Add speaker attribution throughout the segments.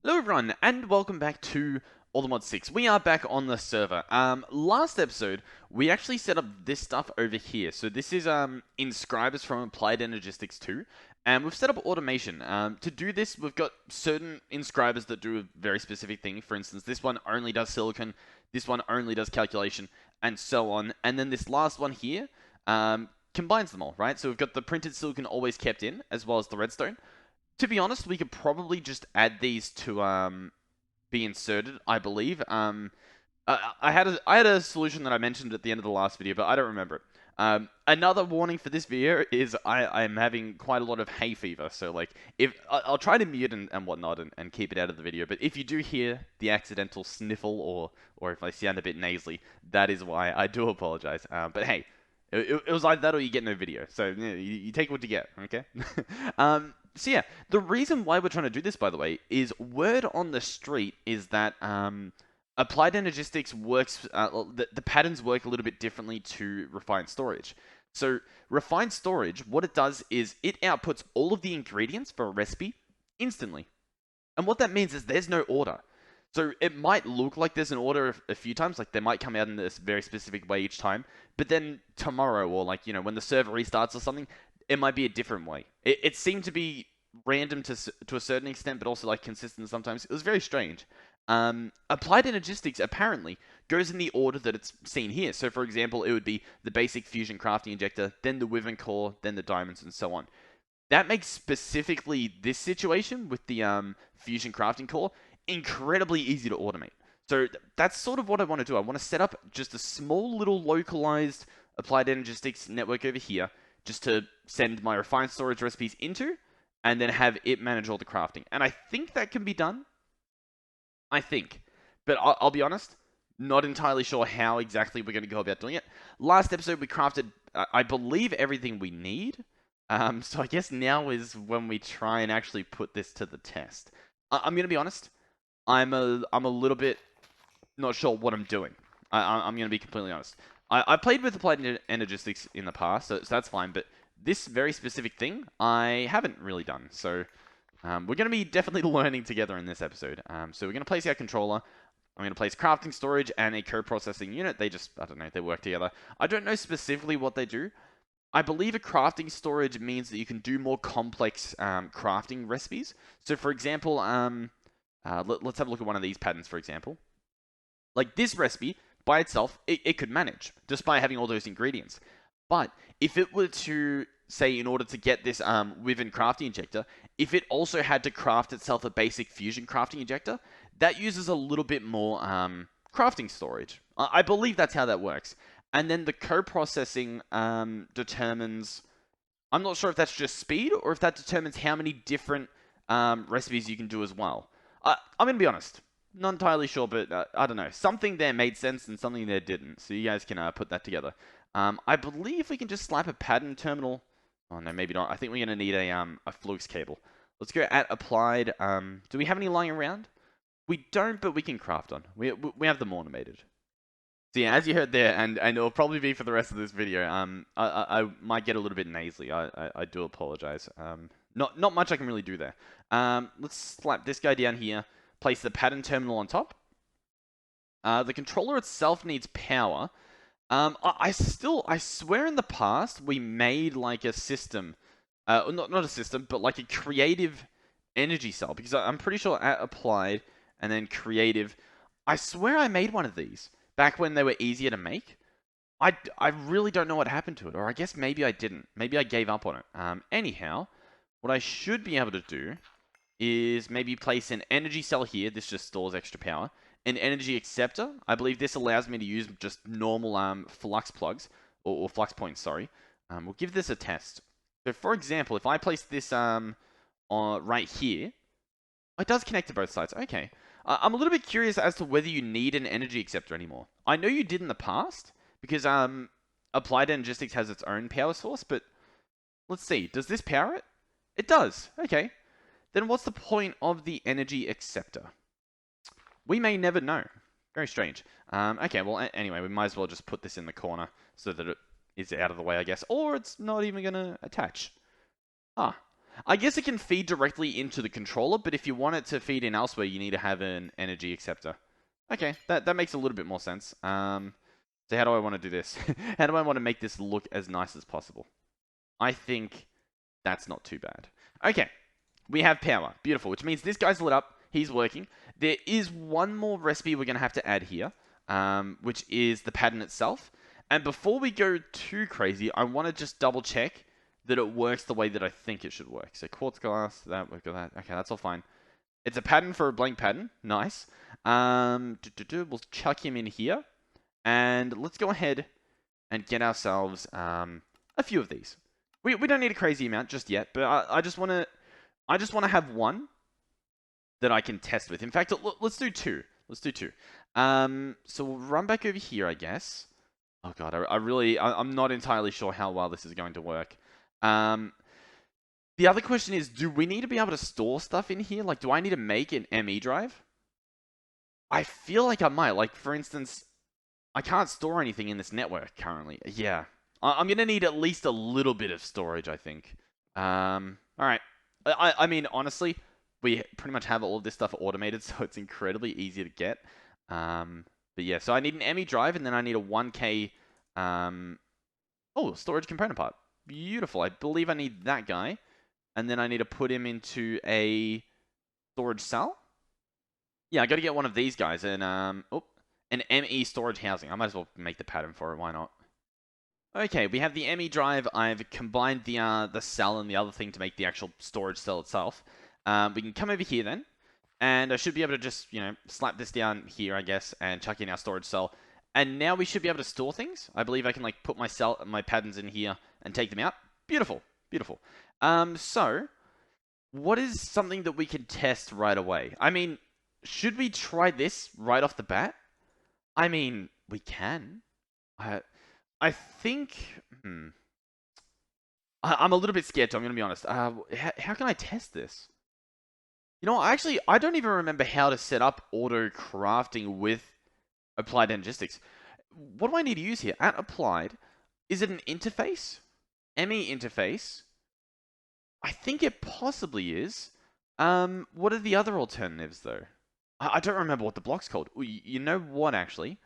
Speaker 1: Hello everyone, and welcome back to Allthemodium. We are back on the server. Last episode, we actually set up this stuff over here. So this is inscribers from Applied Energistics 2, and we've set up automation. To do this, we've got certain inscribers that do a very specific thing. For instance, this one only does silicon, this one only does calculation, and so on. And then this last one here combines them all, right? So we've got the printed silicon always kept in, as well as the redstone. To be honest, we could probably just add these to be inserted, I believe. I had a solution that I mentioned at the end of the last video, but I don't remember it. Another warning for this video is I'm having quite a lot of hay fever, so like if I'll try to mute and whatnot and keep it out of the video. But if you do hear the accidental sniffle or if I sound a bit nasally, that is why. I do apologize. But hey. It was like that or you get no video. So you take what you get, okay? So yeah, the reason why we're trying to do this, by the way, is word on the street is that Applied Energistics works, the patterns work a little bit differently to Refined Storage. So Refined Storage, what it does is it outputs all of the ingredients for a recipe instantly. And what that means is there's no order. So it might look like there's an order a few times, like they might come out in this very specific way each time, but then tomorrow or like, when the server restarts or something, it might be a different way. It seemed to be random to a certain extent, but also like consistent sometimes. It was very strange. Applied Energistics apparently goes in the order that it's seen here. So for example, it would be the basic fusion crafting injector, then the Wyvern core, then the diamonds, and so on. That makes specifically this situation with the fusion crafting core incredibly easy to automate. So that's sort of what I want to do. I want to set up just a small little localized Applied Energistics network over here just to send my refined storage recipes into and then have it manage all the crafting. And I think that can be done. I think. But I'll be honest, not entirely sure how exactly we're going to go about doing it. Last episode, we crafted, I believe, everything we need. So I guess now is when we try and actually put this to the test. I'm going to be honest. I'm a little bit not sure what I'm doing. I'm going to be completely honest. I played with Applied Energistics in the past, so that's fine. But this very specific thing, I haven't really done. So we're going to be definitely learning together in this episode. So we're going to place our controller. I'm going to place crafting storage and a co-processing unit. They just, I don't know, they work together. I don't know specifically what they do. I believe a crafting storage means that you can do more complex crafting recipes. So for example, let's have a look at one of these patterns, for example. Like this recipe, by itself, it could manage, just by having all those ingredients. But if it were to, say, in order to get this Wyvern crafting injector, if it also had to craft itself a basic fusion crafting injector, that uses a little bit more crafting storage. I believe that's how that works. And then the co-processing determines... I'm not sure if that's just speed, or if that determines how many different recipes you can do as well. I'm going to be honest. Not entirely sure, but I don't know. Something there made sense and something there didn't. So you guys can put that together. I believe we can just slap a pattern terminal. Oh, no, maybe not. I think we're going to need a flux cable. Let's go at applied. Do we have any lying around? We don't, but we can craft on. We have them automated. So yeah, as you heard there, and it'll probably be for the rest of this video, I might get a little bit nasally. I do apologize. Not much I can really do there. Let's slap this guy down here. Place the pattern terminal on top. The controller itself needs power. I swear in the past we made like a system, not a system, but like a creative energy cell, because I'm pretty sure at applied and then creative, I swear I made one of these back when they were easier to make. I really don't know what happened to it, or I guess maybe I didn't. Maybe I gave up on it. Anyhow, what I should be able to do is maybe place an energy cell here. This just stores extra power. An energy acceptor. I believe this allows me to use just normal flux plugs, or flux points, sorry. We'll give this a test. So for example, if I place this right here, it does connect to both sides. Okay. I'm a little bit curious as to whether you need an energy acceptor anymore. I know you did in the past, because Applied Energistics has its own power source, but let's see. Does this power it? It does. Okay. Then what's the point of the energy acceptor? We may never know. Very strange. Okay, well, anyway, we might as well just put this in the corner so that it is out of the way, I guess. Or it's not even going to attach. Ah. I guess it can feed directly into the controller, but if you want it to feed in elsewhere, you need to have an energy acceptor. Okay, that makes a little bit more sense. So how do I want to do this? How do I want to make this look as nice as possible? I think that's not too bad. Okay, we have power. Beautiful, which means this guy's lit up. He's working. There is one more recipe we're going to have to add here, which is the pattern itself. And before we go too crazy, I want to just double check that it works the way that I think it should work. So quartz glass, we've got that. Okay, that's all fine. It's a pattern for a blank pattern. Nice. We'll chuck him in here. And let's go ahead and get ourselves a few of these. We don't need a crazy amount just yet, but I just want to have one that I can test with. In fact, let's do two. Let's do two. So we'll run back over here, I guess. Oh god, I'm not entirely sure how well this is going to work. The other question is, do we need to be able to store stuff in here? Like, do I need to make an ME drive? I feel like I might. Like, for instance, I can't store anything in this network currently. Yeah. I'm going to need at least a little bit of storage, I think. Alright. I mean, honestly, we pretty much have all of this stuff automated, so it's incredibly easy to get. But yeah, so I need an ME drive, and then I need a 1K... storage component part. Beautiful. I believe I need that guy. And then I need to put him into a storage cell. Yeah, I got to get one of these guys. And, an ME storage housing. I might as well make the pattern for it. Why not? Okay, we have the ME drive. I've combined the cell and the other thing to make the actual storage cell itself. We can come over here then. And I should be able to just, slap this down here, I guess, and chuck in our storage cell. And now we should be able to store things. I believe I can, put my patterns in here and take them out. Beautiful. Beautiful. So, what is something that we can test right away? I mean, should we try this right off the bat? I mean, we can. I think... I'm a little bit scared too, I'm going to be honest. How can I test this? You know, actually, I don't even remember how to set up auto crafting with Applied Energistics. What do I need to use here? At Applied, is it an interface? ME interface? I think it possibly is. What are the other alternatives, though? I don't remember what the block's called. You know what, actually?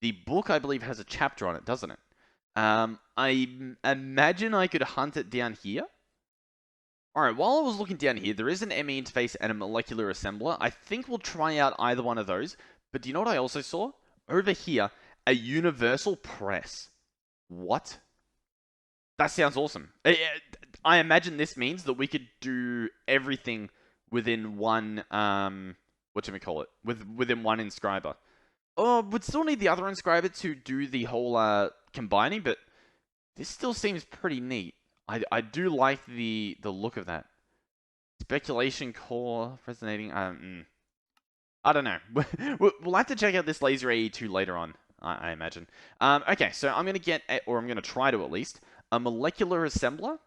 Speaker 1: The book, I believe, has a chapter on it, doesn't it? I imagine I could hunt it down here. Alright, while I was looking down here, there is an ME interface and a molecular assembler. I think we'll try out either one of those. But do you know what I also saw? Over here, a universal press. What? That sounds awesome. I imagine this means that we could do everything within one, whatchamacallit, within one inscriber. Oh, we'd still need the other inscriber to do the whole, combining, but this still seems pretty neat. I do like the look of that. Speculation core, resonating, I don't know. We'll have to check out this laser AE2 later on, I imagine. Okay, so I'm going to get, or I'm going to try to at least, a molecular assembler.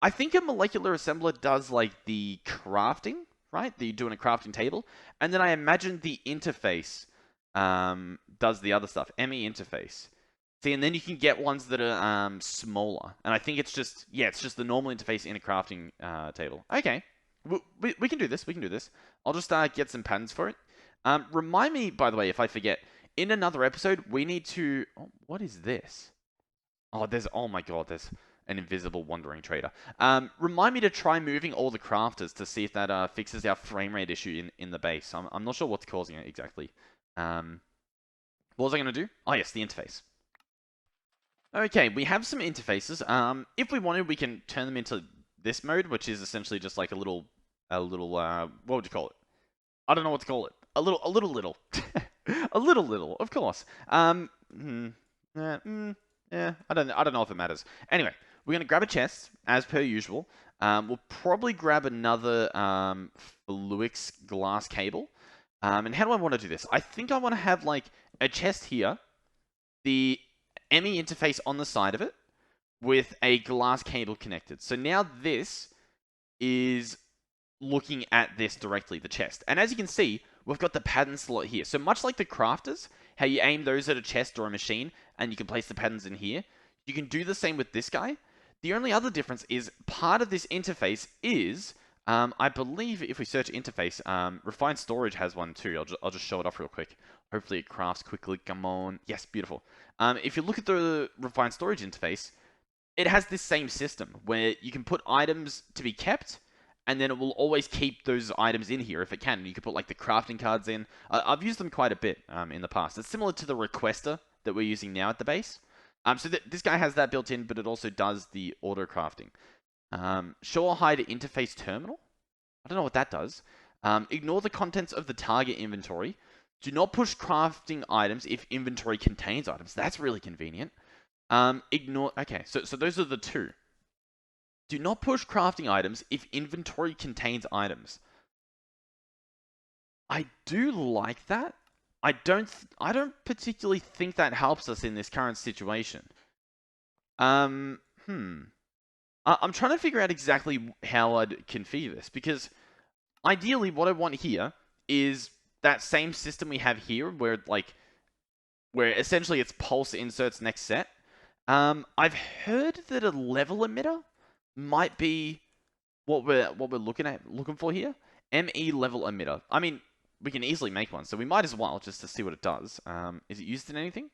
Speaker 1: I think a molecular assembler does, the crafting, right? That you do in a crafting table. And then I imagine the interface does the other stuff. ME interface. See, and then you can get ones that are smaller. And I think it's just, it's just the normal interface in a crafting table. Okay. We can do this. We can do this. I'll just get some patterns for it. Remind me, by the way, if I forget, in another episode, we need to... Oh, what is this? Oh my god, there's an invisible wandering trader. Remind me to try moving all the crafters to see if that fixes our frame rate issue in the base. I'm not sure what's causing it exactly. What was I going to do? Oh yes, the interface. Okay, we have some interfaces. If we wanted, we can turn them into this mode, which is essentially just like a little, what would you call it? I don't know what to call it. A little. a little, of course. Yeah, I don't know if it matters. Anyway, we're going to grab a chest, as per usual. We'll probably grab another Fluix glass cable. And how do I want to do this? I think I want to have, a chest here, the ME interface on the side of it, with a glass cable connected. So now this is looking at this directly, the chest. And as you can see, we've got the pattern slot here. So much like the crafters, how you aim those at a chest or a machine, and you can place the patterns in here, you can do the same with this guy. The only other difference is part of this interface is, I believe if we search interface, Refined Storage has one too. I'll just show it off real quick. Hopefully it crafts quickly. Come on. Yes, beautiful. If you look at the Refined Storage interface, it has this same system where you can put items to be kept, and then it will always keep those items in here if it can. You can put like the crafting cards in. I've used them quite a bit in the past. It's similar to the requester that we're using now at the base. So this guy has that built in, but it also does the auto crafting. Show or hide interface terminal. I don't know what that does. Ignore the contents of the target inventory. Do not push crafting items if inventory contains items. That's really convenient. Ignore. Okay, so those are the two. Do not push crafting items if inventory contains items. I do like that. I don't particularly think that helps us in this current situation. I'm trying to figure out exactly how I'd configure this, because ideally what I want here is that same system we have here where essentially it's pulse inserts next set. I've heard that a level emitter might be what we're looking for here. ME level emitter. I mean, we can easily make one, so we might as well just to see what it does. Is it used in anything?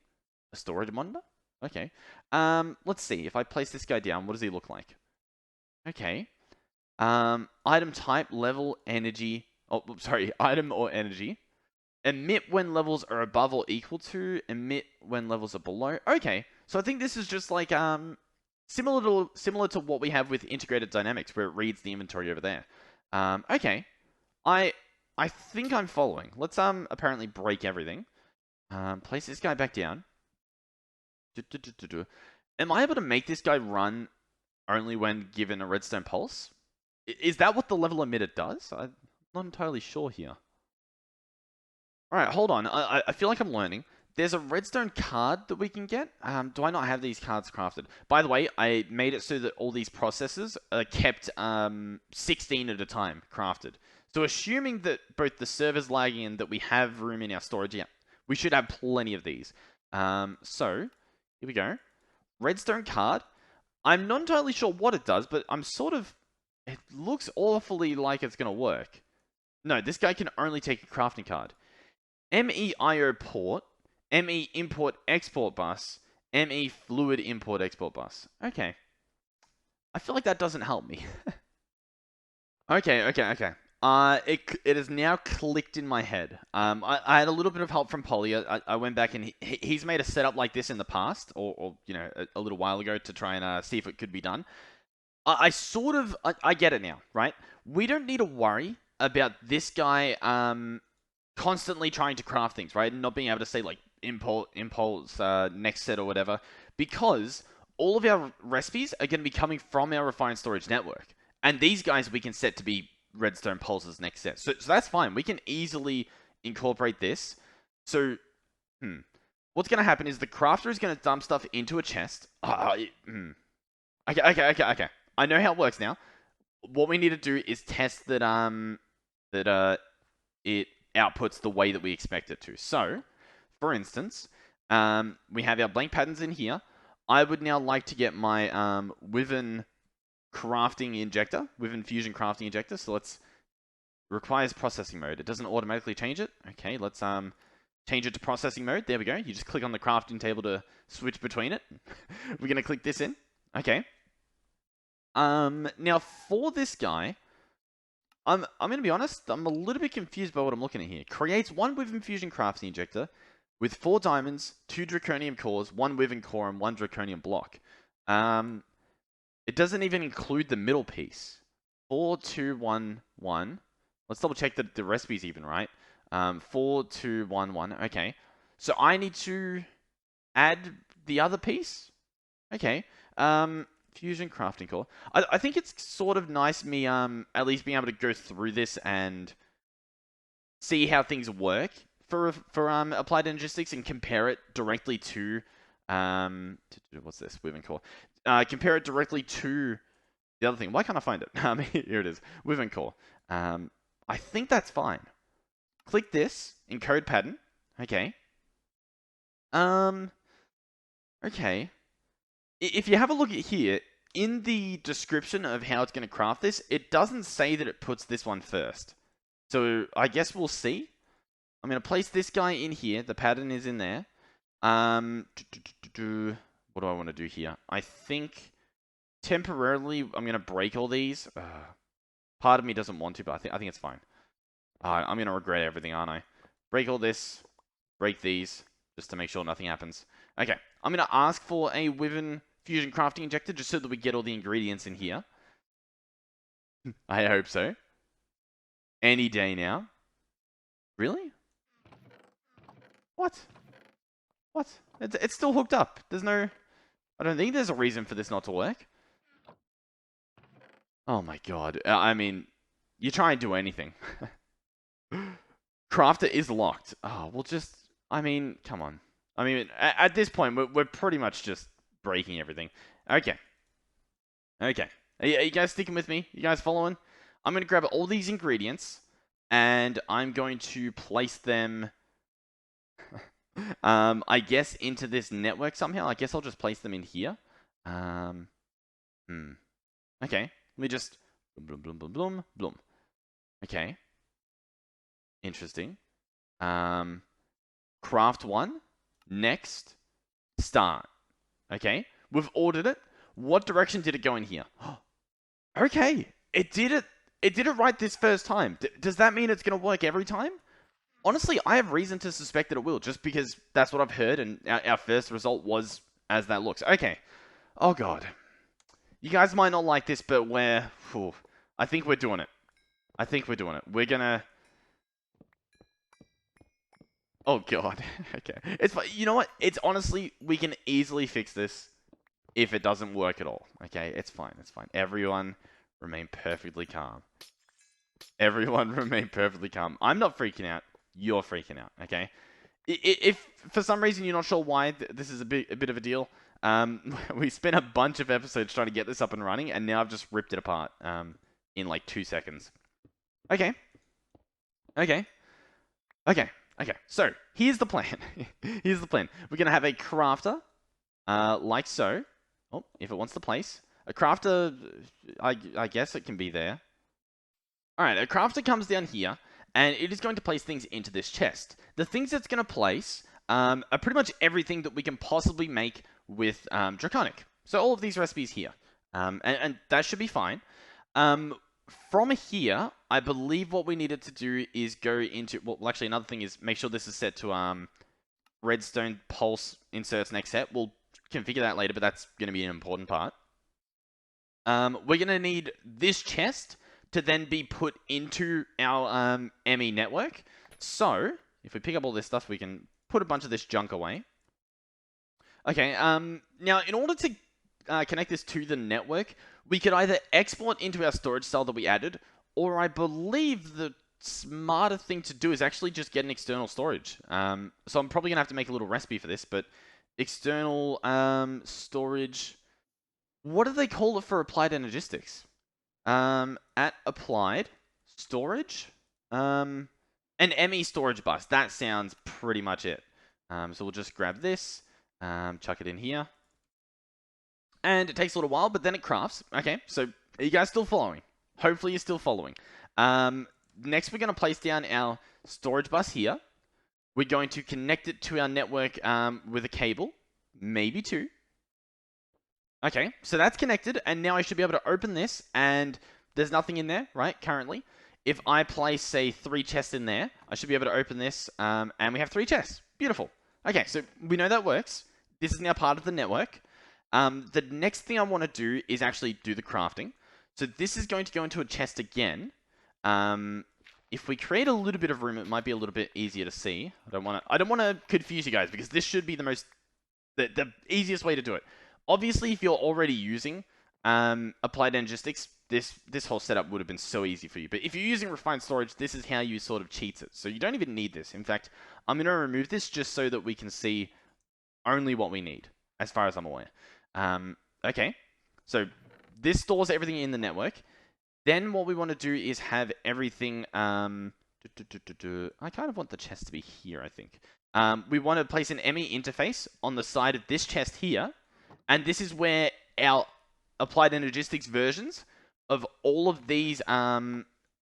Speaker 1: A storage monitor? Okay. Let's see. If I place this guy down, what does he look like? Okay. Item type, level, energy. Oh, sorry. Item or energy. Emit when levels are above or equal to. Emit when levels are below. Okay. So I think this is just like similar to what we have with integrated dynamics, where it reads the inventory over there. Okay. I think I'm following. Let's apparently break everything. Place this guy back down. Am I able to make this guy run only when given a redstone pulse? Is that what the level emitter does? I'm not entirely sure here. Alright, hold on. I feel like I'm learning. There's a redstone card that we can get. Do I not have these cards crafted? By the way, I made it so that all these processes are kept 16 at a time crafted. So assuming that both the server's lagging and that we have room in our storage, yeah, we should have plenty of these. So, here we go. Redstone card. I'm not entirely sure what it does, but it looks awfully like it's going to work. No, this guy can only take a crafting card. MEIO port. ME import export bus. ME fluid import export bus. Okay. I feel like that doesn't help me. Okay. It is now clicked in my head. I had a little bit of help from Polly. I went back and he's made a setup like this in the past, or you know, a little while ago to try and see if it could be done. I get it now, right? We don't need to worry about this guy constantly trying to craft things, right? And not being able to say like impulse next set or whatever, because all of our recipes are going to be coming from our refined storage network, and these guys we can set to be redstone pulses next set. So that's fine. We can easily incorporate this. So, what's going to happen is the crafter is going to dump stuff into a chest. Okay. I know how it works now. What we need to do is test that it outputs the way that we expect it to. So, for instance, we have our blank patterns in here. I would now like to get my Wyvern crafting injector, Wyvern fusion crafting injector. So let's requires processing mode. It doesn't automatically change it. Okay, let's change it to processing mode. There we go. You just click on the crafting table to switch between it. We're gonna click this in. Okay. Now for this guy, I'm gonna be honest. I'm a little bit confused by what I'm looking at here. Creates one Wyvern fusion crafting injector with 4 diamonds, 2 draconium cores, 1 Wyvern core, and 1 draconium block. It doesn't even include the middle piece. 4, 2, 1, 1. Let's double check that the recipe's even, right? 4, 2, 1, 1. Okay. So I need to add the other piece? Okay. Fusion crafting core. I think it's sort of nice me at least being able to go through this and see how things work for applied energistics and compare it directly to what's this? Wyvern core. Compare it directly to the other thing. Why can't I find it? Here it is. Wyvern core. I think that's fine. Click this, encode pattern. Okay. Okay. If you have a look at here, in the description of how it's going to craft this, it doesn't say that it puts this one first. So I guess we'll see. I'm going to place this guy in here. The pattern is in there. What do I want to do here? I think temporarily I'm going to break all these. Part of me doesn't want to, but I think it's fine. I'm going to regret everything, aren't I? Break all this. Break these. Just to make sure nothing happens. Okay. I'm going to ask for a Wyvern Fusion Crafting Injector just so that we get all the ingredients in here. I hope so. Any day now. Really? What? What? It's still hooked up. There's no... I don't think there's a reason for this not to work. Oh my god. I mean, you try and do anything. Crafter is locked. Oh, we'll just... I mean, come on. I mean, at this point, we're pretty much just breaking everything. Okay. Okay. Are you guys sticking with me? You guys following? I'm going to grab all these ingredients, and I'm going to place them... I guess into this network somehow. I guess I'll just place them in here. Okay. Let me just... Bloom, bloom, bloom, bloom, bloom. Okay. Interesting. Craft one. Next. Start. Okay. We've ordered it. What direction did it go in here? Okay. It did it. It did it right this first time. Does that mean it's going to work every time? Honestly, I have reason to suspect that it will, just because that's what I've heard, and our first result was as that looks. Okay. Oh, God. You guys might not like this, but we're... I think we're doing it. I think we're doing it. We're gonna... Oh, God. Okay. It's... You know what? It's honestly... We can easily fix this if it doesn't work at all. Okay? It's fine. It's fine. Everyone remain perfectly calm. Everyone remain perfectly calm. I'm not freaking out. You're freaking out, okay? If for some reason you're not sure why this is a bit of a deal, we spent a bunch of episodes trying to get this up and running, and now I've just ripped it apart in like 2 seconds. Okay. Okay. Okay. Okay. So, here's the plan. Here's the plan. We're going to have a crafter, like so. Oh, if it wants to place. A crafter, I guess it can be there. Alright, a crafter comes down here, and it is going to place things into this chest. The things it's going to place are pretty much everything that we can possibly make with Draconic. So all of these recipes here. And that should be fine. From here, I believe what we needed to do is go into... Well, actually, another thing is make sure this is set to redstone pulse inserts next set. We'll configure that later, but that's going to be an important part. We're going to need this chest to then be put into our ME network. So, if we pick up all this stuff, we can put a bunch of this junk away. Okay, now in order to connect this to the network, we could either export into our storage cell that we added, or I believe the smarter thing to do is actually just get an external storage. So I'm probably going to have to make a little recipe for this, but external storage... What do they call it for applied energistics? At applied storage, an ME storage bus. That sounds pretty much it. So we'll just grab this, chuck it in here, and it takes a little while, but then it crafts. Okay, so are you guys still following? Hopefully you're still following. Next, we're going to place down our storage bus here. We're going to connect it to our network with a cable, maybe 2. Okay, so that's connected, and now I should be able to open this, and there's nothing in there, right, currently. If I place, say, 3 chests in there, I should be able to open this, and we have 3 chests. Beautiful. Okay, so we know that works. This is now part of the network. The next thing I want to do is actually do the crafting. So this is going to go into a chest again. If we create a little bit of room, it might be a little bit easier to see. I don't want to confuse you guys, because this should be the easiest way to do it. Obviously, if you're already using applied energistics, this whole setup would have been so easy for you. But if you're using refined storage, this is how you sort of cheat it. So you don't even need this. In fact, I'm going to remove this just so that we can see only what we need, as far as I'm aware. Okay, so this stores everything in the network. Then what we want to do is have everything... I kind of want the chest to be here, I think. We want to place an ME interface on the side of this chest here. And this is where our applied energistics versions of all of these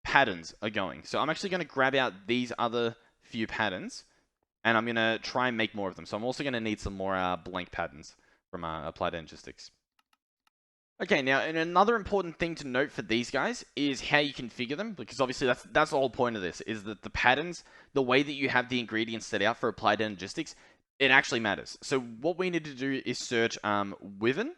Speaker 1: patterns are going. So I'm actually going to grab out these other few patterns, and I'm going to try and make more of them. So I'm also going to need some more blank patterns from applied energistics. Okay, now, and another important thing to note for these guys is how you configure them, because obviously that's the whole point of this, is that the patterns, the way that you have the ingredients set out for applied energistics, it actually matters. So what we need to do is search Wyvern.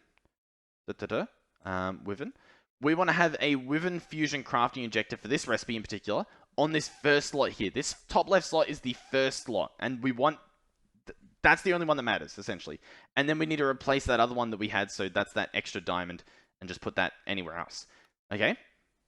Speaker 1: Wyvern. We want to have a Wyvern Fusion Crafting Injector for this recipe in particular on this first slot here. This top left slot is the first slot, and we want... That's the only one that matters, essentially. And then we need to replace that other one that we had, so that's that extra diamond, and just put that anywhere else. Okay?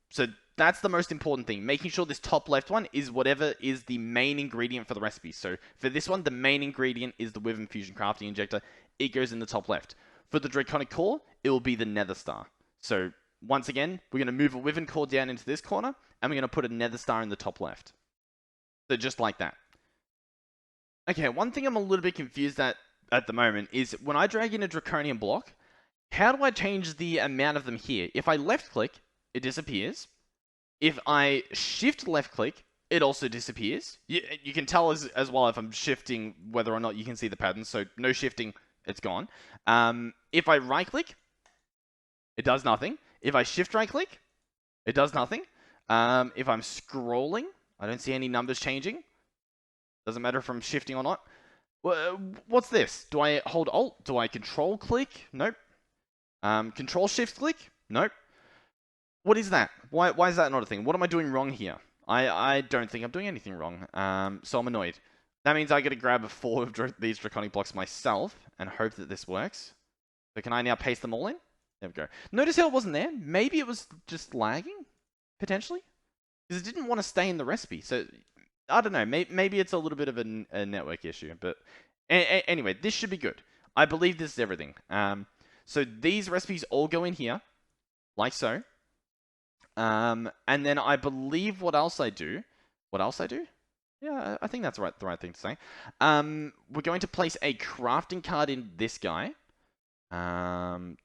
Speaker 1: So that's the most important thing, making sure this top left one is whatever is the main ingredient for the recipe. So for this one, the main ingredient is the Wyvern Fusion Crafting Injector. It goes in the top left. For the Draconic Core, it will be the Nether Star. So once again, we're going to move a Wyvern Core down into this corner, and we're going to put a Nether Star in the top left. So just like that. Okay, one thing I'm a little bit confused at the moment is when I drag in a Draconian block, how do I change the amount of them here? If I left click, it disappears. If I shift left click, it also disappears. You can tell as well if I'm shifting whether or not you can see the pattern. So no shifting, it's gone. If I right click, it does nothing. If I shift right click, it does nothing. If I'm scrolling, I don't see any numbers changing. Doesn't matter if I'm shifting or not. What's this? Do I hold Alt? Do I control click? Nope. Control shift click? Nope. What is that? Why is that not a thing? What am I doing wrong here? I don't think I'm doing anything wrong. So I'm annoyed. That means I gotta grab 4 of these Draconic blocks myself and hope that this works. So can I now paste them all in? There we go. Notice how it wasn't there? Maybe it was just lagging? Potentially? Because it didn't want to stay in the recipe. So... I don't know, maybe it's a little bit of a network issue, but anyway, this should be good. I believe this is everything. So these recipes all go in here, like so. And then I believe what else I do? Yeah, I think that's the right thing to say. We're going to place a crafting card in this guy. Crafting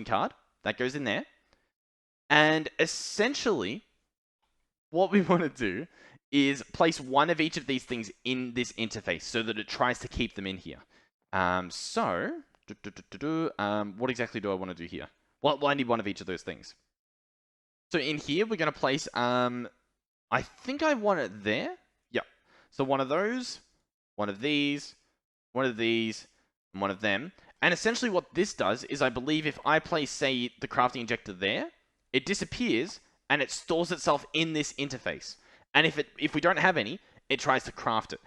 Speaker 1: card, that goes in there. And essentially, what we want to do is place one of each of these things in this interface so that it tries to keep them in here. What exactly do I want to do here? Well, I need one of each of those things. So in here, we're going to place, I think I want it there. Yep. So one of those, one of these, one of these, and one of them. And essentially what this does is I believe if I place, say, the crafting injector there, it disappears and it stores itself in this interface. And if we don't have any, it tries to craft it.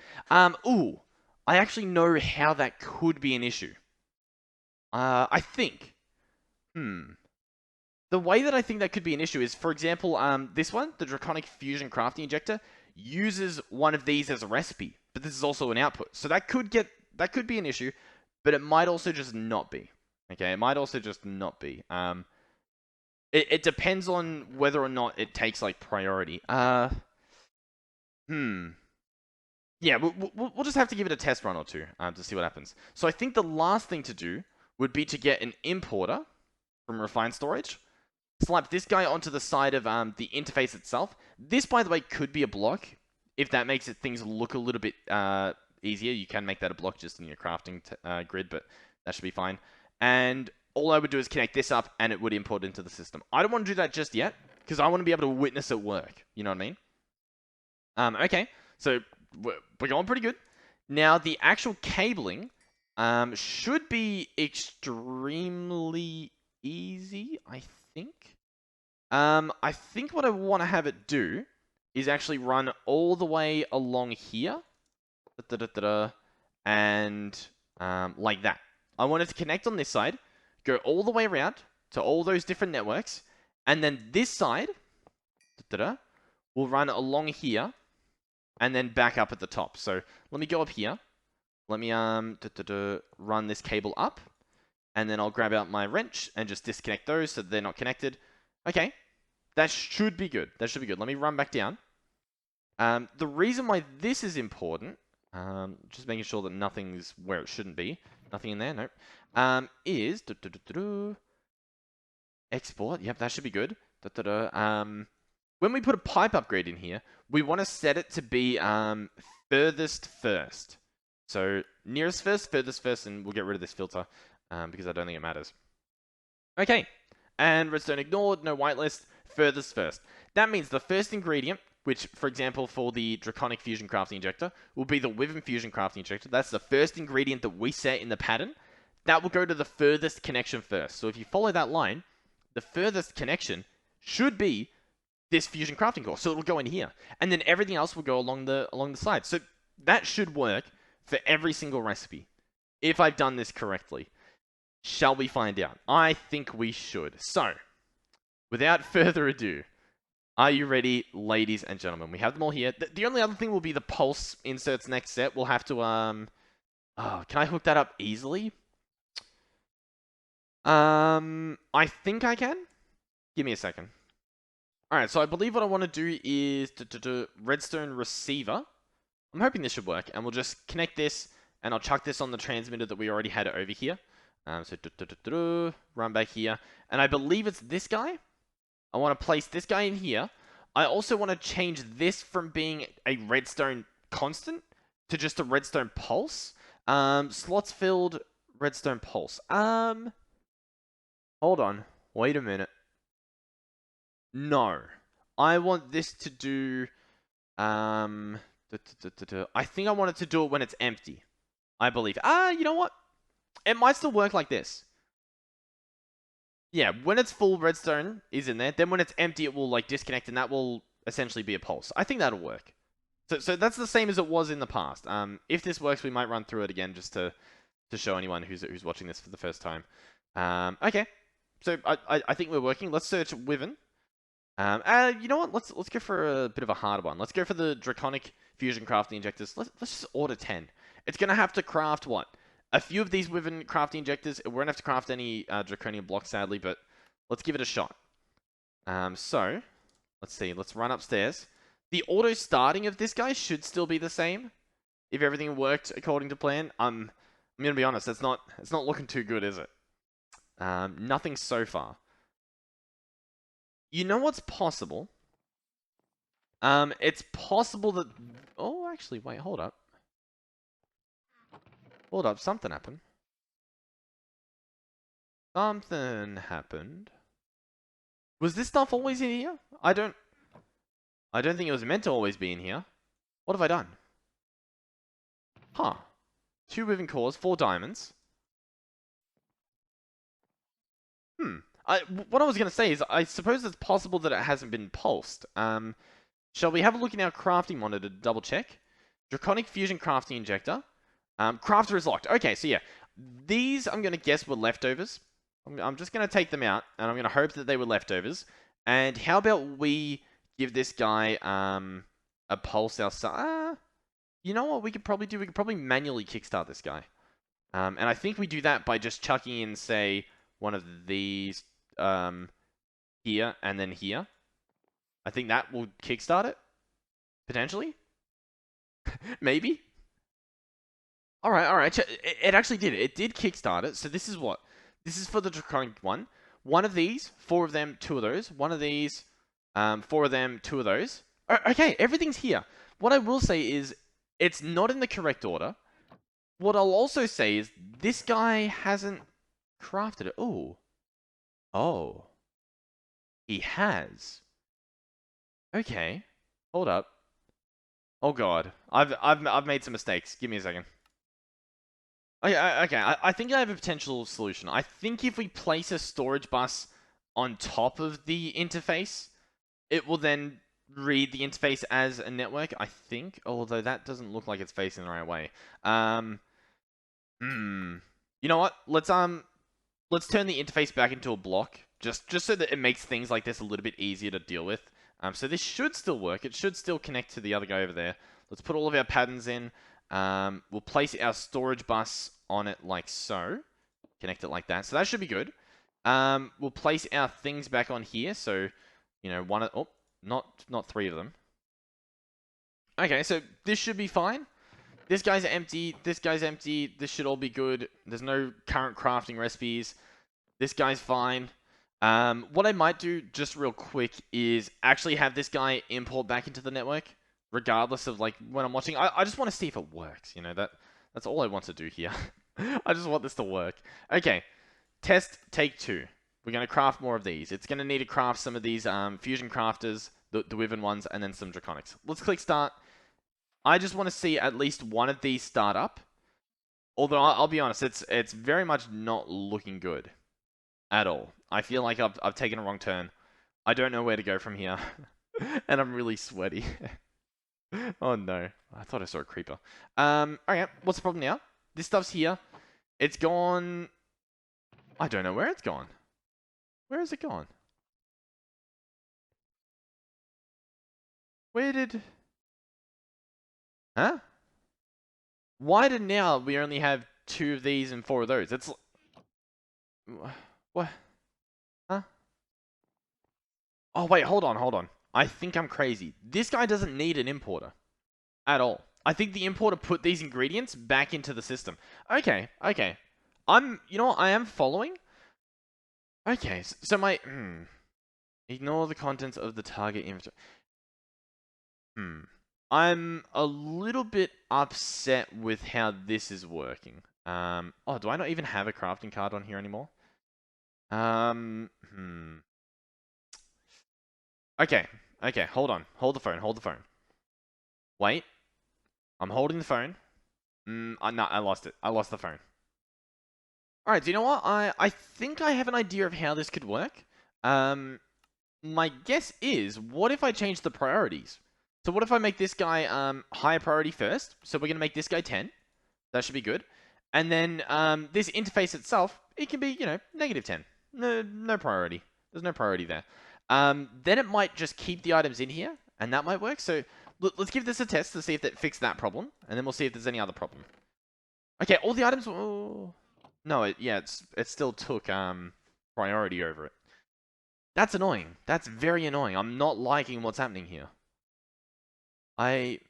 Speaker 1: Ooh, I actually know how that could be an issue. I think. The way that I think that could be an issue is, for example, this one, the Draconic Fusion Crafting Injector, uses one of these as a recipe, but this is also an output. So that could be an issue, but it might also just not be. Okay, it might also just not be. It depends on whether or not it takes like priority. Yeah, we'll just have to give it a test run or two to see what happens. So I think the last thing to do would be to get an importer from Refined Storage, slap this guy onto the side of the interface itself. This, by the way, could be a block. If that makes things look a little bit easier, you can make that a block just in your crafting grid, but that should be fine. And all I would do is connect this up, and it would import into the system. I don't want to do that just yet, because I want to be able to witness it work. You know what I mean? Okay, so we're going pretty good. Now, the actual cabling should be extremely easy, I think. I think what I want to have it do is actually run all the way along here. And like that. I want it to connect on this side, go all the way around to all those different networks, and then this side will run along here, and then back up at the top. So let me go up here. Let me run this cable up, and then I'll grab out my wrench and just disconnect those so they're not connected. Okay, that should be good. That should be good. Let me run back down. The reason why this is important, just making sure that nothing's where it shouldn't be. Nothing in there, nope. Is Export. Yep, that should be good. When we put a pipe upgrade in here, we want to set it to be furthest first. So nearest first, furthest first, and we'll get rid of this filter because I don't think it matters. Okay, and redstone ignored, no whitelist, furthest first. That means the first ingredient, which, for example, for the Draconic Fusion Crafting Injector, will be the Wyvern Fusion Crafting Injector. That's the first ingredient that we set in the pattern. That will go to the furthest connection first. So if you follow that line, the furthest connection should be this Fusion Crafting Core. So it'll go in here. And then everything else will go along the side. So that should work for every single recipe, if I've done this correctly. Shall we find out? I think we should. So, without further ado, are you ready, ladies and gentlemen? We have them all here. The only other thing will be the pulse inserts next set. We'll have to, oh, can I hook that up easily? I think I can. Give me a second. Alright, so I believe what I want to do is redstone receiver. I'm hoping this should work, and we'll just connect this, and I'll chuck this on the transmitter that we already had over here. So run back here, and I believe it's this guy. I want to place this guy in here. I also want to change this from being a redstone constant to just a redstone pulse. Slots filled, redstone pulse. Hold on. Wait a minute. No. I want this to do... I think I want it to do it when it's empty. I believe. You know what? It might still work like this. Yeah, when it's full, redstone is in there. Then when it's empty, it will like disconnect, and that will essentially be a pulse. I think that'll work. So that's the same as it was in the past. If this works, we might run through it again just to show anyone who's watching this for the first time. Okay. So I think we're working. Let's search Wyvern. You know what? Let's go for a bit of a harder one. Let's go for the Draconic Fusion Crafting Injectors. Let's just order 10. It's gonna have to craft what? A few of these Wyvern crafting injectors. We won't have to craft any Draconian blocks, sadly, but let's give it a shot. So, let's see. Let's run upstairs. The auto starting of this guy should still be the same. If everything worked according to plan. I'm going to be honest, it's not looking too good, is it? Nothing so far. You know what's possible? It's possible that... Oh, actually, wait, hold up. Hold up, something happened. Something happened. Was this stuff always in here? I don't think it was meant to always be in here. What have I done? Huh. 2 Wyvern cores, 4 diamonds. What I was going to say is, I suppose it's possible that it hasn't been pulsed. Shall we have a look in our crafting monitor to double check? Draconic Fusion Crafting Injector. Crafter is locked. Okay, so yeah. These, I'm going to guess, were leftovers. I'm just going to take them out, and I'm going to hope that they were leftovers. And how about we give this guy a pulse outside? You know what we could probably do? We could probably manually kickstart this guy. And I think we do that by just chucking in, say, one of these here and then here. I think that will kickstart it. Potentially. Maybe. Alright. It actually did. It did kickstart it. So this is what? This is for the Draconic one. One of these, 4 of them, 2 of those. One of these, 4 of them, 2 of those. Okay, everything's here. What I will say is, it's not in the correct order. What I'll also say is, this guy hasn't crafted it. Oh. He has. Okay. Hold up. Oh god. I've made some mistakes. Give me a second. Okay, I think I have a potential solution. I think if we place a storage bus on top of the interface, it will then read the interface as a network, I think. Although that doesn't look like it's facing the right way. You know what? Let's turn the interface back into a block, just so that it makes things like this a little bit easier to deal with. So this should still work. It should still connect to the other guy over there. Let's put all of our patterns in. We'll place our storage bus on it like so. Connect it like that. So that should be good. We'll place our things back on here. So, you know, not 3 of them. Okay, so this should be fine. This guy's empty. This guy's empty. This should all be good. There's no current crafting recipes. This guy's fine. What I might do, just real quick, is actually have this guy import back into the network, regardless of, like, when I'm watching. I just want to see if it works, you know, that's all I want to do here. I just want this to work. Okay, test take 2. We're going to craft more of these. It's going to need to craft some of these fusion crafters, the Wyvern ones, and then some Draconics. Let's click start. I just want to see at least one of these start up. Although, I'll be honest, it's very much not looking good at all. I feel like I've taken a wrong turn. I don't know where to go from here. And I'm really sweaty. Oh no. I thought I saw a creeper. Okay, what's the problem now? This stuff's here. It's gone... I don't know where it's gone. Where is it gone? Where did... Huh? Why did now we only have 2 of these and 4 of those? It's... What? Huh? Oh, wait, hold on. I think I'm crazy. This guy doesn't need an importer. At all. I think the importer put these ingredients back into the system. Okay. You know what? I am following. Okay, so my... Ignore the contents of the target inventory. I'm a little bit upset with how this is working. Oh, do I not even have a crafting card on here anymore? Okay, hold on. Hold the phone. Wait. I'm holding the phone. No, I lost it. I lost the phone. Alright, do you know what? I think I have an idea of how this could work. My guess is, what if I change the priorities? So what if I make this guy higher priority first? So we're going to make this guy 10. That should be good. And then this interface itself, it can be, you know, -10. No priority. There's no priority there. Then it might just keep the items in here, and that might work. So let's give this a test to see if that fixed that problem, and then we'll see if there's any other problem. Okay, all the items... Oh, no, it still took priority over it. That's annoying. That's very annoying. I'm not liking what's happening here. Okay,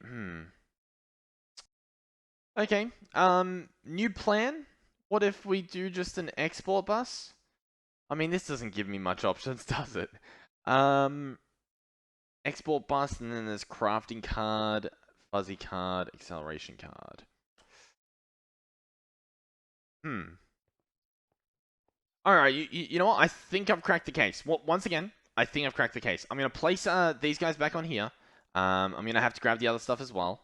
Speaker 1: new plan. What if we do just an export bus? I mean, this doesn't give me much options, does it? Export bus, and then there's crafting card, fuzzy card, acceleration card. Alright, you know what? I think I've cracked the case. Once again, I think I've cracked the case. I'm going to place these guys back on here. I'm going to have to grab the other stuff as well.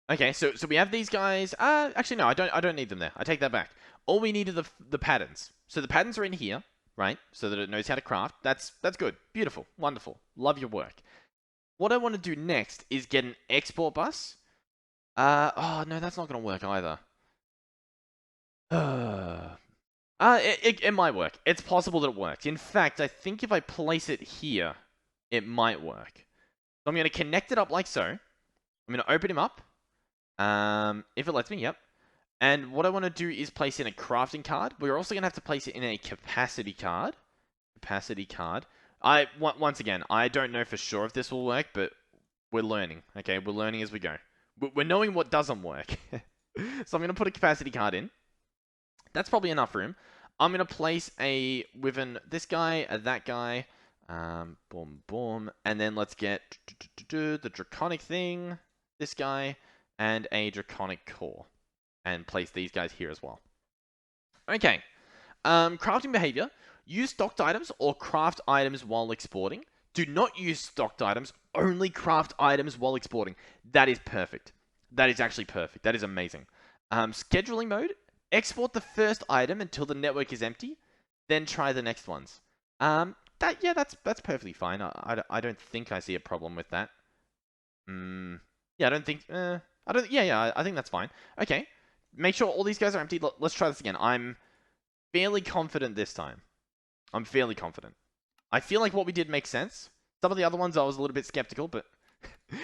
Speaker 1: Okay, so we have these guys. Actually, no, I don't need them there. I take that back. All we need are the patterns. So the patterns are in here, right? So that it knows how to craft. That's good. Beautiful. Wonderful. Love your work. What I want to do next is get an export bus. Oh, no, that's not going to work either. It might work. It's possible that it works. In fact, I think if I place it here, it might work. So I'm going to connect it up like so. I'm going to open him up. If it lets me, yep. And what I want to do is place in a crafting card. We're also going to have to place it in a capacity card. Once again, I don't know for sure if this will work, but we're learning. Okay, we're learning as we go. We're knowing what doesn't work. So I'm going to put a capacity card in. That's probably enough room. I'm going to place a Wyvern, this guy, that guy. Boom. And then let's get the Draconic thing, this guy, and a Draconic core. And place these guys here as well. Okay. Crafting behavior. Use stocked items or craft items while exporting. Do not use stocked items. Only craft items while exporting. That is perfect. That is actually perfect. That is amazing. Scheduling mode. Export the first item until the network is empty. Then try the next ones. That's perfectly fine. I don't think I see a problem with that. Yeah, I don't think... I think that's fine. Okay. Make sure all these guys are empty. Let's try this again. I'm fairly confident this time. I'm fairly confident. I feel like what we did makes sense. Some of the other ones I was a little bit skeptical, but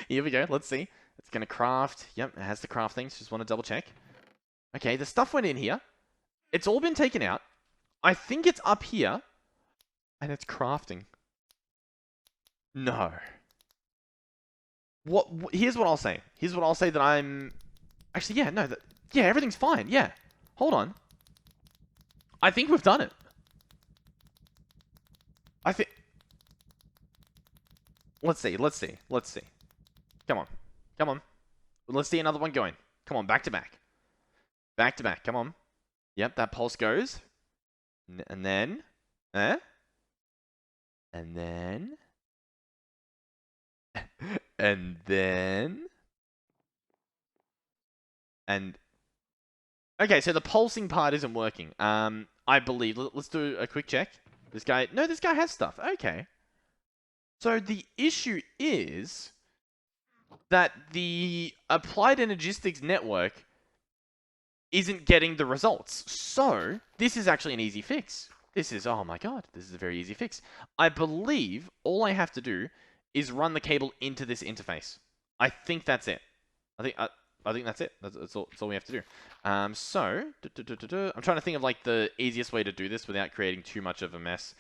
Speaker 1: here we go. Let's see. It's going to craft. Yep, it has the craft things. Just want to double check. Okay, the stuff went in here. It's all been taken out. I think it's up here. And it's crafting. No. Here's what I'll say. Here's what I'll say that I'm... Actually, yeah, no. Yeah, everything's fine. Yeah. Hold on. I think we've done it. I think... Let's see. Come on. Let's see another one going. Come on, back to back. Come on. Yep, that pulse goes. And then... And then... and then... And... Okay, so the pulsing part isn't working. I believe... Let's do a quick check. This guy... No, this guy has stuff. Okay. So the issue is that the applied energistics network isn't getting the results. So this is actually an easy fix. This is, oh my god, this is a very easy fix. I believe all I have to do is run the cable into this interface. I think that's it. I think that's it. That's all we have to do. I'm trying to think of like the easiest way to do this without creating too much of a mess.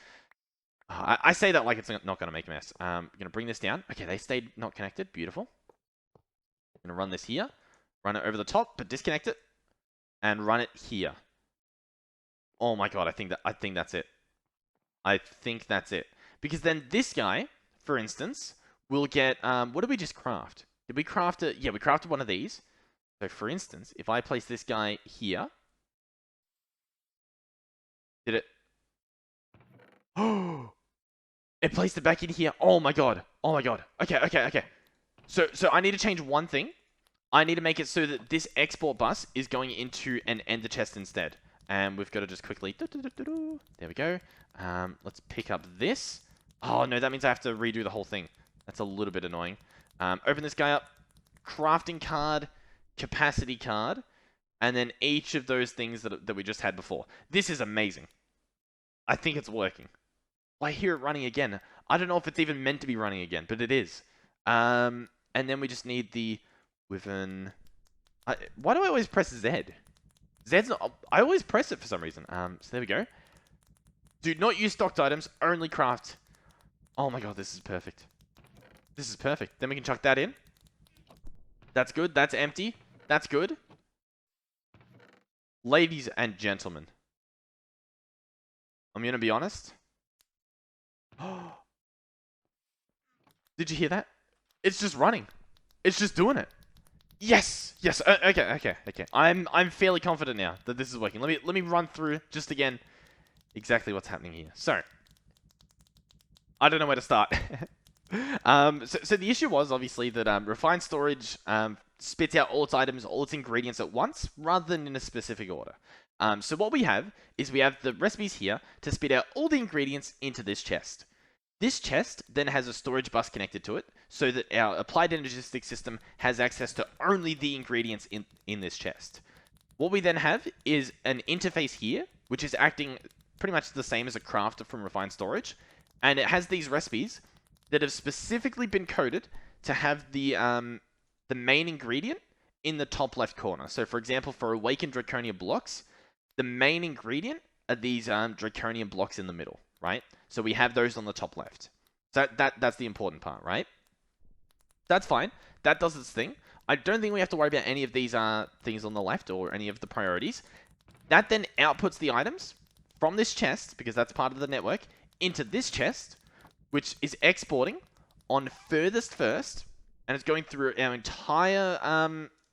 Speaker 1: I say that like it's not going to make a mess. I'm going to bring this down. Okay, they stayed not connected. Beautiful. I'm going to run this here. Run it over the top, but disconnect it. And run it here. Oh my god, I think that's it. I think that's it. Because then this guy, for instance, will get... what did we just craft? Did we craft it? Yeah, we crafted one of these. So for instance, if I place this guy here... Did it... Oh! It placed it back in here. Oh my god. Oh my god. Okay. So I need to change one thing. I need to make it so that this export bus is going into an ender chest instead. And we've got to just quickly... There we go. Let's pick up this. Oh no, that means I have to redo the whole thing. That's a little bit annoying. Open this guy up. Crafting card. Capacity card. And then each of those things that we just had before. This is amazing. I think it's working. I hear it running again. I don't know if it's even meant to be running again, but it is. And then we just need the... Within... why do I always press Z? Z's not... I always press it for some reason. So there we go. Do not use stocked items. Only craft. Oh my god, this is perfect. This is perfect. Then we can chuck that in. That's good. That's empty. That's good. Ladies and gentlemen. I'm going to be honest. Did you hear that? It's just running. It's just doing it. Yes. Okay. I'm fairly confident now that this is working. Let me run through just again exactly what's happening here. So I don't know where to start. So the issue was obviously that refined storage spits out all its items, all its ingredients at once, rather than in a specific order. So what we have is we have the recipes here to spit out all the ingredients into this chest. This chest then has a storage bus connected to it, so that our applied energistics system has access to only the ingredients in this chest. What we then have is an interface here, which is acting pretty much the same as a crafter from refined storage, and it has these recipes that have specifically been coded to have the main ingredient in the top left corner. So for example, for awakened draconian blocks, the main ingredient are these draconian blocks in the middle, right? So we have those on the top left. So that's the important part, right? That's fine. That does its thing. I don't think we have to worry about any of these things on the left or any of the priorities. That then outputs the items from this chest, because that's part of the network, into this chest, which is exporting on furthest first, and it's going through our entire,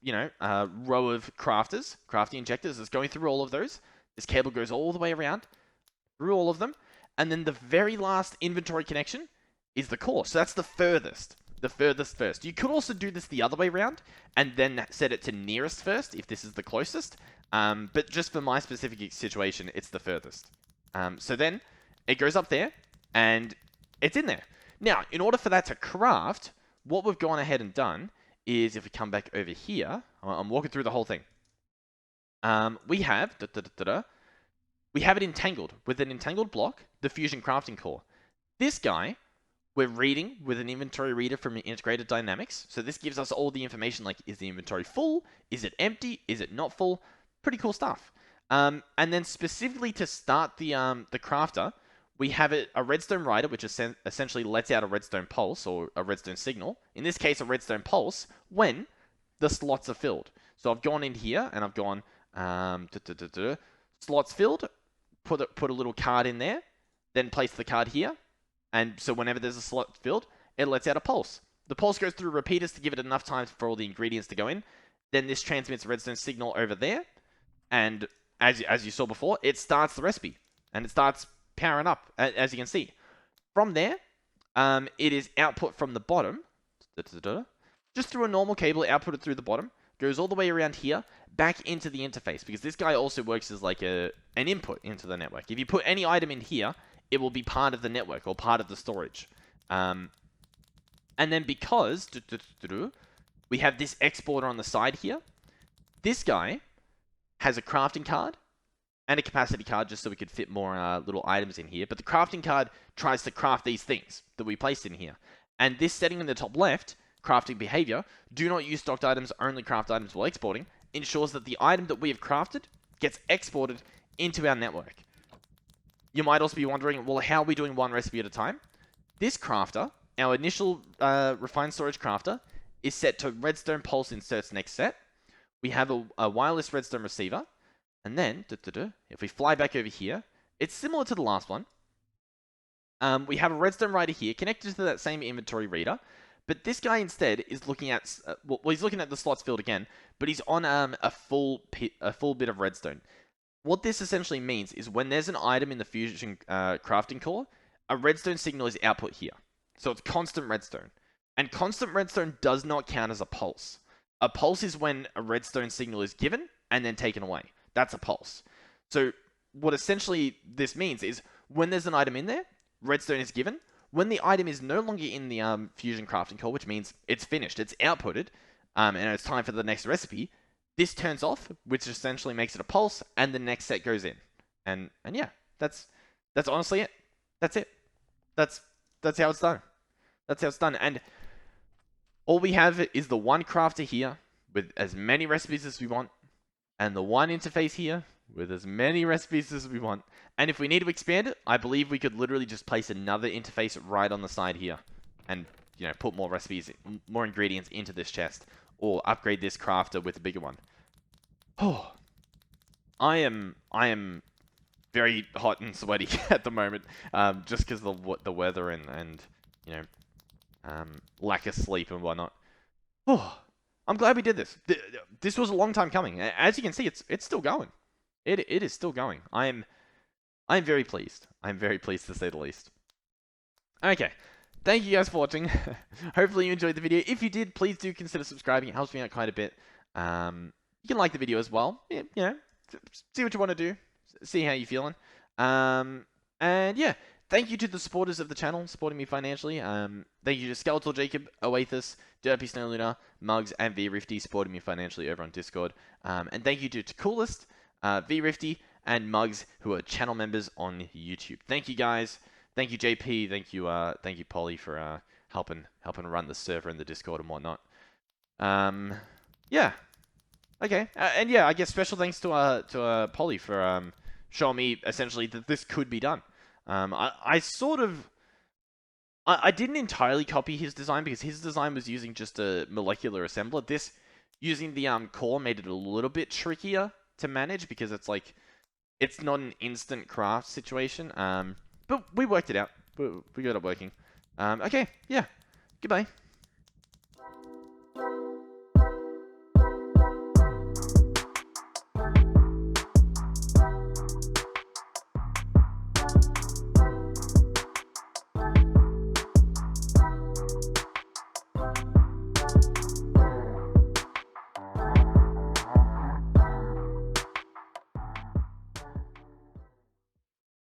Speaker 1: row of crafting injectors. It's going through all of those. This cable goes all the way around through all of them, and then the very last inventory connection is the core. So that's the furthest first. You could also do this the other way around, and then set it to nearest first if this is the closest. But just for my specific situation, it's the furthest. So then it goes up there, and it's in there. Now, in order for that to craft, what we've gone ahead and done is, if we come back over here, I'm walking through the whole thing. We have it entangled with an entangled block, the fusion crafting core. This guy, we're reading with an inventory reader from integrated dynamics. So this gives us all the information, like, is the inventory full? Is it empty? Is it not full? Pretty cool stuff. And then specifically to start the crafter, we have a redstone writer, which essentially lets out a redstone pulse or a redstone signal. In this case, a redstone pulse when the slots are filled. So I've gone in here and I've gone slots filled, put a little card in there, then place the card here, And so whenever there's a slot filled, it lets out a pulse. The pulse goes through repeaters to give it enough time for all the ingredients to go in. Then this transmits a redstone signal over there. And as you saw before, it starts the recipe. And it starts powering up, as you can see. From there, it is output from the bottom. Just through a normal cable, output it through the bottom. Goes all the way around here, back into the interface. Because this guy also works as like an input into the network. If you put any item in here, it will be part of the network or part of the storage. And then because we have this exporter on the side here, this guy has a crafting card and a capacity card just so we could fit more little items in here. But the crafting card tries to craft these things that we placed in here. And this setting in the top left, crafting behavior, do not use stocked items, only craft items while exporting, ensures that the item that we have crafted gets exported into our network. You might also be wondering, well, how are we doing one recipe at a time? This crafter, our initial refined storage crafter, is set to redstone pulse inserts next set. We have a wireless redstone receiver. And then, if we fly back over here, it's similar to the last one. We have a redstone writer here connected to that same inventory reader. But this guy instead is looking at, well, he's looking at the slots filled again, but he's on a full bit of redstone. What this essentially means is when there's an item in the Fusion crafting core, a redstone signal is output here. So it's constant redstone. And constant redstone does not count as a pulse. A pulse is when a redstone signal is given and then taken away. That's a pulse. So what essentially this means is when there's an item in there, redstone is given. When the item is no longer in the Fusion crafting core, which means it's finished, it's outputted, and it's time for the next recipe, this turns off, which essentially makes it a pulse, and the next set goes in. And yeah, that's honestly it. That's it. That's how it's done. That's how it's done. And all we have is the one crafter here with as many recipes as we want, and the one interface here with as many recipes as we want. And if we need to expand it, I believe we could literally just place another interface right on the side here and, you know, put more recipes, more ingredients into this chest, or upgrade this crafter with a bigger one. Oh, I am very hot and sweaty at the moment, just because of the weather and you know, lack of sleep and whatnot. Oh, I'm glad we did this. This was a long time coming. As you can see, it's still going. It is still going. I'm very pleased. I'm very pleased to say the least. Okay. Thank you guys for watching. Hopefully you enjoyed the video. If you did, please do consider subscribing. It helps me out quite a bit. You can like the video as well. Yeah, you know, see what you want to do. See how you're feeling. And yeah, thank you to the supporters of the channel, supporting me financially. Thank you to Skeletal Jacob, Oathus, Derpy Snow Lunar, Mugs, and VRifty, supporting me financially over on Discord. And thank you to Coolest, VRifty, and Mugs, who are channel members on YouTube. Thank you guys. Thank you JP. Thank you Polly for helping run the server and the Discord and whatnot. Yeah. Okay. And yeah, I guess special thanks to Polly for showing me essentially that this could be done. I didn't entirely copy his design because his design was using just a molecular assembler. This, using the core, made it a little bit trickier to manage because it's not an instant craft situation. But we worked it out. We got it working. Okay, yeah. Goodbye.